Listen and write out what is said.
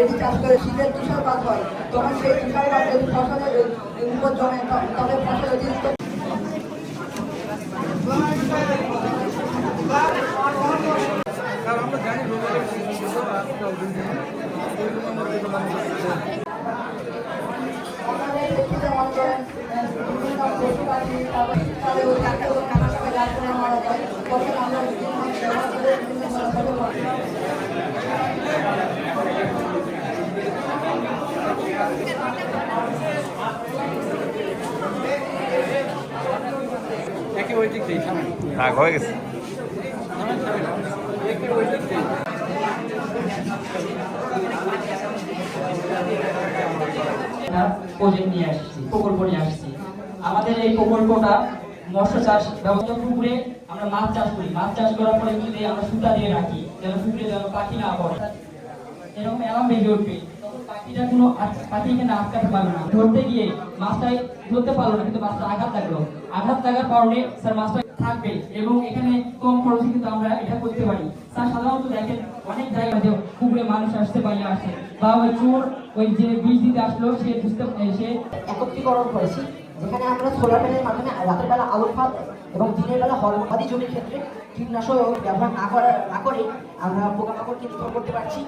এটি চাষ করে শীতের তুষারপাত হয়, তখন সেই তুষারপাত যদি ফসলের উপর জমে তবে ফসল অতিরিক্ত রাগ হয়ে গেছে। প্রজেক্ট নিয়ে আসছি, প্রকল্প নিয়ে আসছি। আমাদের এই প্রকল্পটা মৎস্য চাষ ব্যবস্থা পুকুরে আমরা মাছ চাষ করি। মাছ চাষ করার পরে যদি আমরা সুতা দিয়ে রাখি যেন পুকুরে যেন পাখি না পড়ে, এরকম অ্যালার্ম বেজে উঠবে, তখন পাখিটা পাখি এখানে আটকাতে পারবে না। ধরতে গিয়ে মাছটাই ধরতে পারলো না, কিন্তু মাছটা আঘাত লাগলো। আঘাত লাগার কারণে স্যার মাছটা থাকবে এবং এখানে কম খরচে কিন্তু আমরা এটা করতে পারি। স্যার সাধারণত দেখেন অনেক জায়গাতে পুকুরে মানুষ আসতে পারে আসে, বা ওই চোর ওই যে বীজ দিতে আসলো সে একত্রীকরণ করেছি, যেখানে আমরা সোলার প্যানেলের মাধ্যমে রাতের বেলা আলোক ফাঁদ এবং দিনের বেলা হলমাদি জমির ক্ষেত্রে কীটনাশক ব্যবহার না করে আমরা পোকামাকড়কে নিধন করতে পারছি।